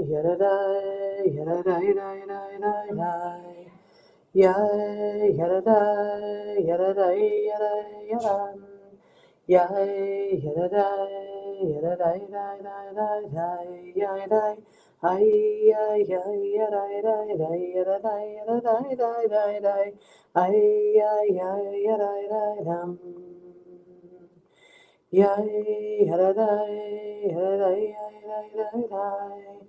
Yadadai, yadadai, dai, dai, dai, dai. Yai, yadadai, yadadai, yadai, yadam. Yai, yadadai, yadadai, dai, dai, dai, dai, yai, dai. Ai, yai, yai, yadai, dai, dai, yadadai, yadadai, dai, dai, dai. Ai, yai, yai, yadai, dai, dam. Yai, yadadai, yadadai, yai, dai, dai, dai.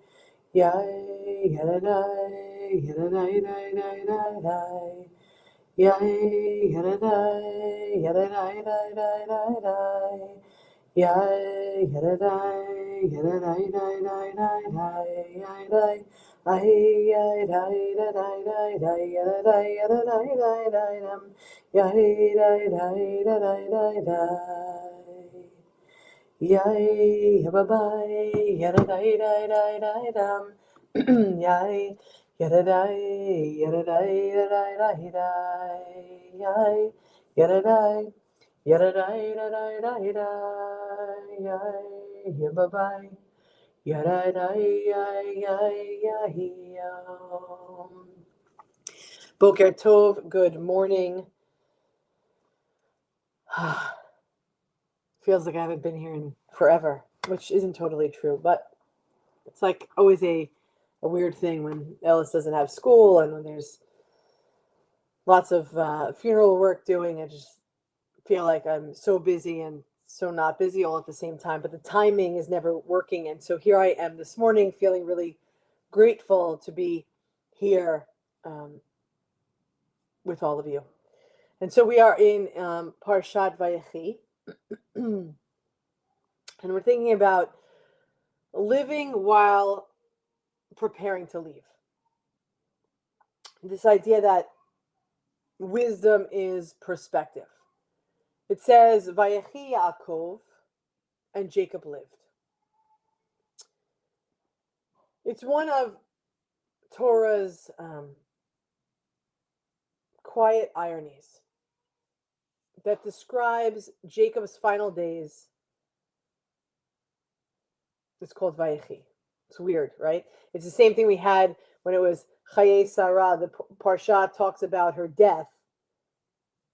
Yay, yadadai, yadadai, dai, dai, dai, dai. Yay, yadadai, yadadai, dai, dai, dai, dai. Yay, yadadai, yadadai, dai, dai, dai, dai, yai, dai. Ay, yai, dai, da, dai, dai, dai, yadadai, yadadai, dai, dai, dam. Yai, dai, dai, da, dai, dai, dai. Yay, bye-bye, yada-dai, dai, dai, dai, dum. Yay, yada-dai, yada-dai, yada-dai, dai, dai. Yay, yada-dai, yada-dai, da-dai, dai, dai. Yay, bye-bye, yada-dai, yay, yay, yay, Boker Tov, good morning. Feels like I haven't been here in forever, which isn't totally true, but it's like always a weird thing when Ellis doesn't have school and when there's lots of funeral work doing. I just feel like I'm so busy and so not busy all at the same time, but the timing is never working. And so here I am this morning feeling really grateful to be here with all of you. And so we are in Parshat Vayechi, and we're thinking about living while preparing to leave. This idea that wisdom is perspective. It says, Vayechi Yaakov, and Jacob lived. It's one of Torah's quiet ironies that describes Jacob's final days. It's called Vayechi. It's weird, right? It's the same thing we had when it was Chaye Sarah. The Parsha talks about her death,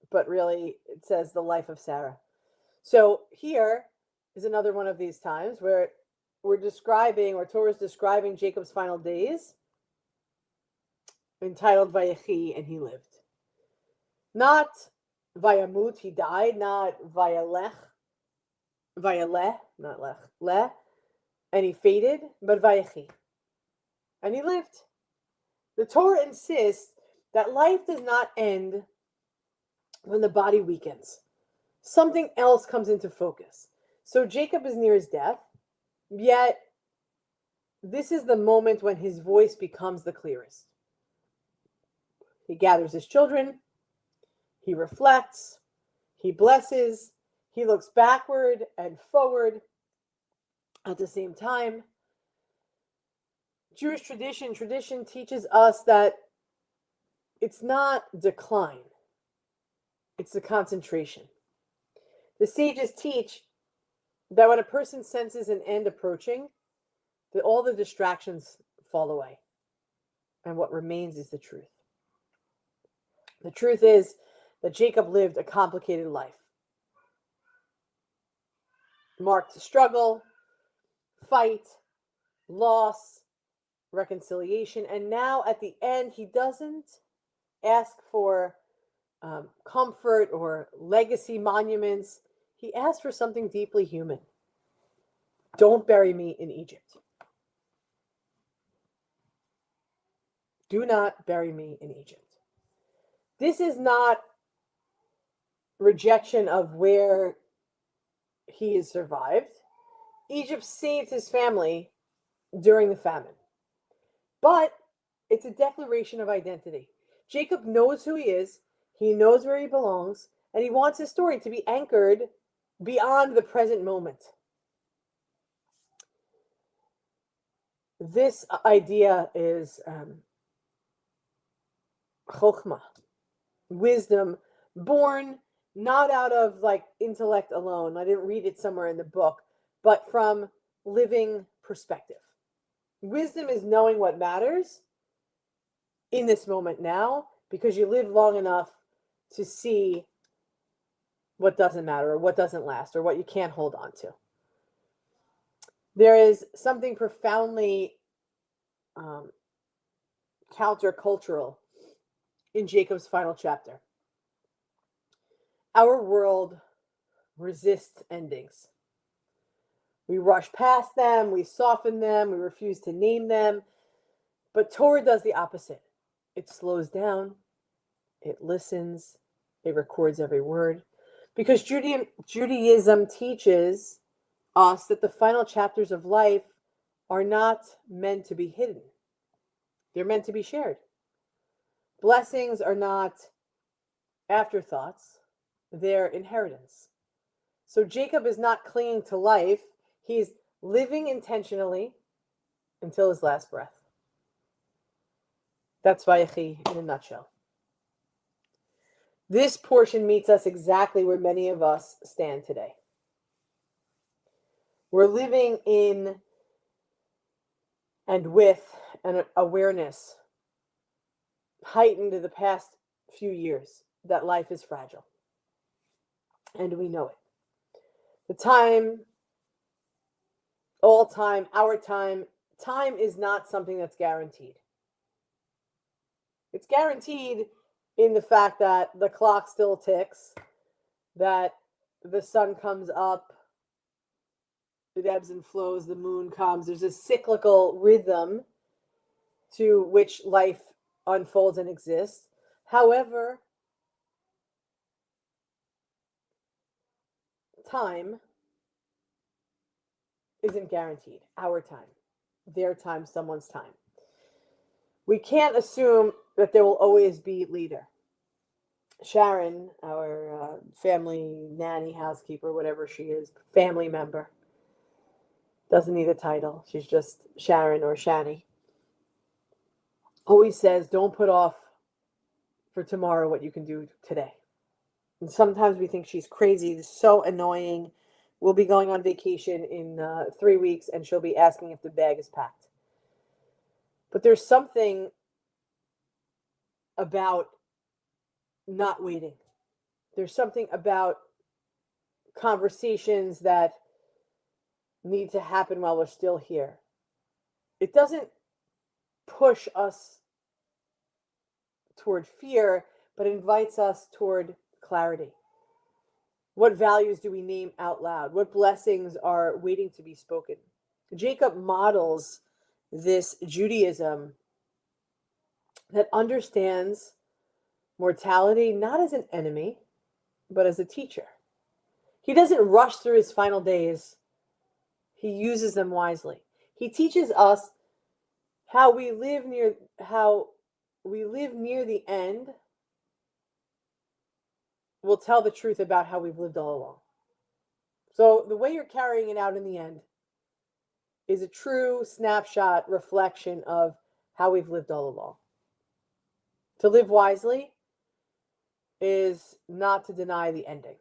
but really it says the life of Sarah. So here is another one of these times where we're describing, or Torah is describing Jacob's final days, entitled Vayechi, and he lived. Not Vayamut, he died, not Vayalech, not Lech, Le, and he faded, but Vayechi, and he lived. The Torah insists that life does not end when the body weakens. Something else comes into focus. So Jacob is near his death, yet this is the moment when his voice becomes the clearest. He gathers his children, he reflects, he blesses, he looks backward and forward at the same time. Jewish tradition teaches us that it's not decline, it's the concentration. The sages teach that when a person senses an end approaching, that all the distractions fall away, and what remains is the truth. The truth is that Jacob lived a complicated life, marked struggle, fight, loss, reconciliation, and now at the end, he doesn't ask for comfort or legacy monuments. He asks for something deeply human. Don't bury me in Egypt. Do not bury me in Egypt. This is not rejection of where he has survived. Egypt saved his family during the famine. But it's a declaration of identity. Jacob knows who he is, he knows where he belongs, and he wants his story to be anchored beyond the present moment. This idea is chokhmah, wisdom, born not out of like intellect alone. I didn't read it somewhere in the book, but from living perspective. Wisdom is knowing what matters in this moment now, because you live long enough to see what doesn't matter or what doesn't last or what you can't hold on to. There is something profoundly countercultural in Jacob's final chapter. Our world resists endings. We rush past them, we soften them, we refuse to name them. But Torah does the opposite. It slows down, it listens, it records every word. Because Judaism teaches us that the final chapters of life are not meant to be hidden. They're meant to be shared. Blessings are not afterthoughts, they're inheritance. So Jacob is not clinging to life, he's living intentionally until his last breath. That's Vayechi in a nutshell. This portion meets us exactly where many of us stand today. We're living in and with an awareness heightened in the past few years that life is fragile. And we know it. The time, all time, our time is not something that's guaranteed. It's guaranteed in the fact that the clock still ticks, that the sun comes up, it ebbs and flows, the moon comes. There's a cyclical rhythm to which life unfolds and exists. However, time isn't guaranteed. Our time, their time, someone's time. We can't assume that there will always be leader. Sharon, our family nanny, housekeeper, whatever she is, family member, doesn't need a title. She's just Sharon or Shani. Always says, don't put off for tomorrow what you can do today. And sometimes we think she's crazy. It's so annoying. We'll be going on vacation in 3 weeks and she'll be asking if the bag is packed. But there's something about not waiting. There's something about conversations that need to happen while we're still here. It doesn't push us toward fear, but invites us toward clarity. What values do we name out loud? What blessings are waiting to be spoken? Jacob models this Judaism that understands mortality not as an enemy, but as a teacher. He doesn't rush through his final days. He uses them wisely. He teaches us how we live near the end will tell the truth about how we've lived all along. So the way you're carrying it out in the end is a true snapshot reflection of how we've lived all along. To live wisely is not to deny the ending.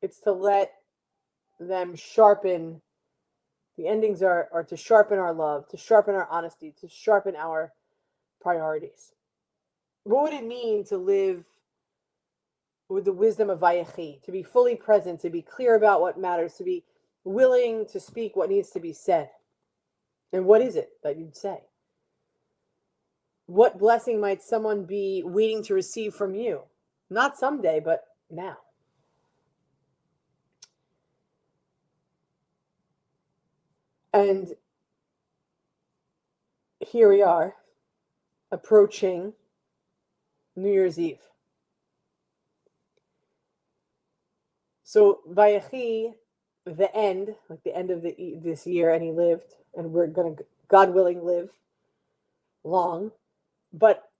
It's to let them sharpen. The endings are to sharpen our love, to sharpen our honesty, to sharpen our priorities. What would it mean to live with the wisdom of Vayechi, to be fully present, to be clear about what matters, to be willing to speak what needs to be said? And what is it that you'd say? What blessing might someone be waiting to receive from you? Not someday, but now. And here we are, approaching New Year's Eve. So Vayechi, the end, like the end of this year, and he lived, and we're going to, God willing, live long. But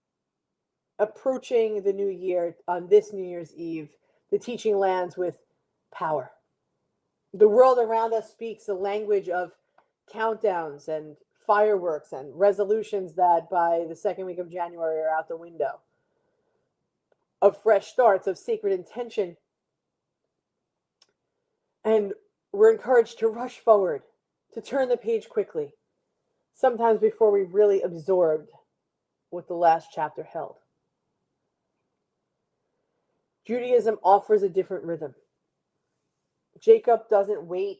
approaching the new year, on this New Year's Eve, the teaching lands with power. The world around us speaks a language of countdowns and fireworks and resolutions that by the second week of January are out the window, of fresh starts, of sacred intention. And we're encouraged to rush forward, to turn the page quickly, sometimes before we've really absorbed what the last chapter held. Judaism offers a different rhythm. Jacob doesn't wait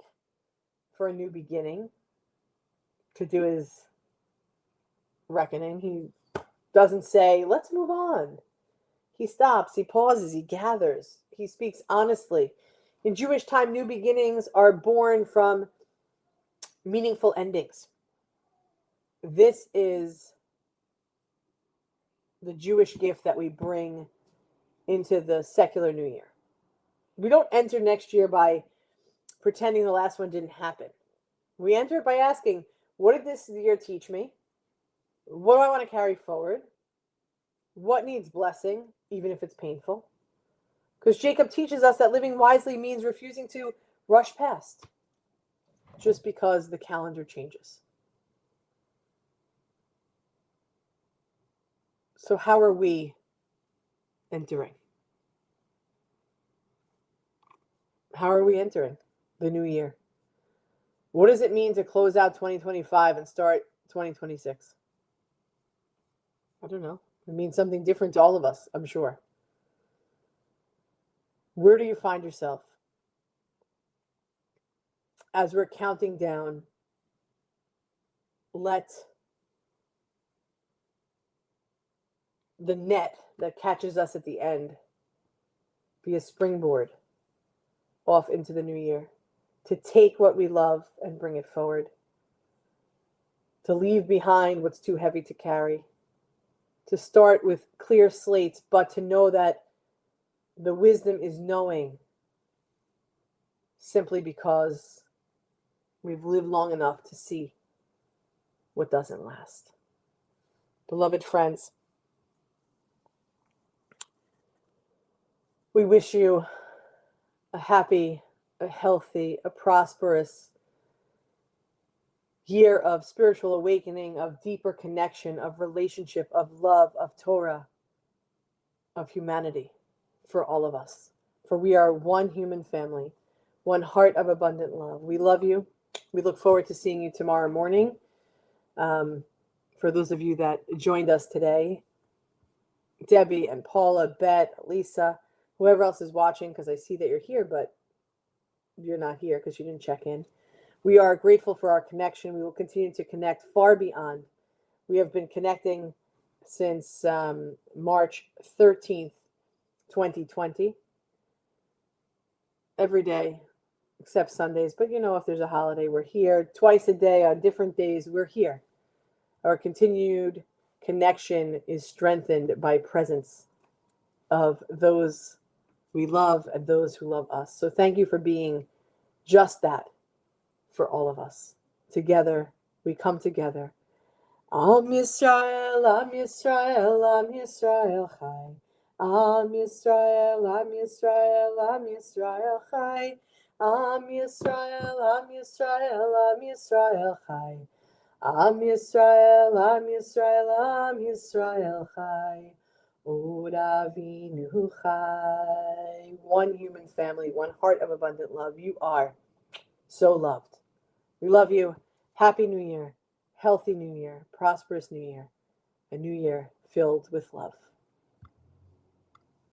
for a new beginning to do his reckoning. He doesn't say, let's move on. He stops, he pauses, he gathers, he speaks honestly. In Jewish time, new beginnings are born from meaningful endings. This is the Jewish gift that we bring into the secular new year. We don't enter next year by pretending the last one didn't happen. We enter it by asking, what did this year teach me? What do I want to carry forward? What needs blessing, even if it's painful? Because Jacob teaches us that living wisely means refusing to rush past just because the calendar changes. So how are we entering? How are we entering the new year? What does it mean to close out 2025 and start 2026? I don't know. It means something different to all of us, I'm sure. Where do you find yourself as we're counting down? Let the net that catches us at the end be a springboard off into the new year, to take what we love and bring it forward, to leave behind what's too heavy to carry, to start with clear slates, but to know that the wisdom is knowing simply because we've lived long enough to see what doesn't last. Beloved friends, we wish you a happy, a healthy, a prosperous year of spiritual awakening, of deeper connection, of relationship, of love, of Torah, of humanity for all of us. For we are one human family, one heart of abundant love. We love you. We look forward to seeing you tomorrow morning. For those of you that joined us today, Debbie and Paula, Bet, Lisa, whoever else is watching, because I see that you're here, but you're not here because you didn't check in. We are grateful for our connection. We will continue to connect far beyond. We have been connecting since March 13th, 2020. Every day, except Sundays. But if there's a holiday, we're here. Twice a day on different days, we're here. Our continued connection is strengthened by presence of those we love and those who love us. So thank you for being just that for all of us. Together, we come together. Am Yisrael, Am Yisrael, Am Yisrael Chai. Am Yisrael, Am Yisrael, Am Yisrael Chai. Am Yisrael, Am Yisrael, Am Yisrael Chai. Am Yisrael, Am Yisrael, Am Yisrael Chai. Od Avinu Chai. One human family, one heart of abundant love. You are so loved. We love you. Happy New Year. Healthy New Year. Prosperous New Year. A new year filled with love.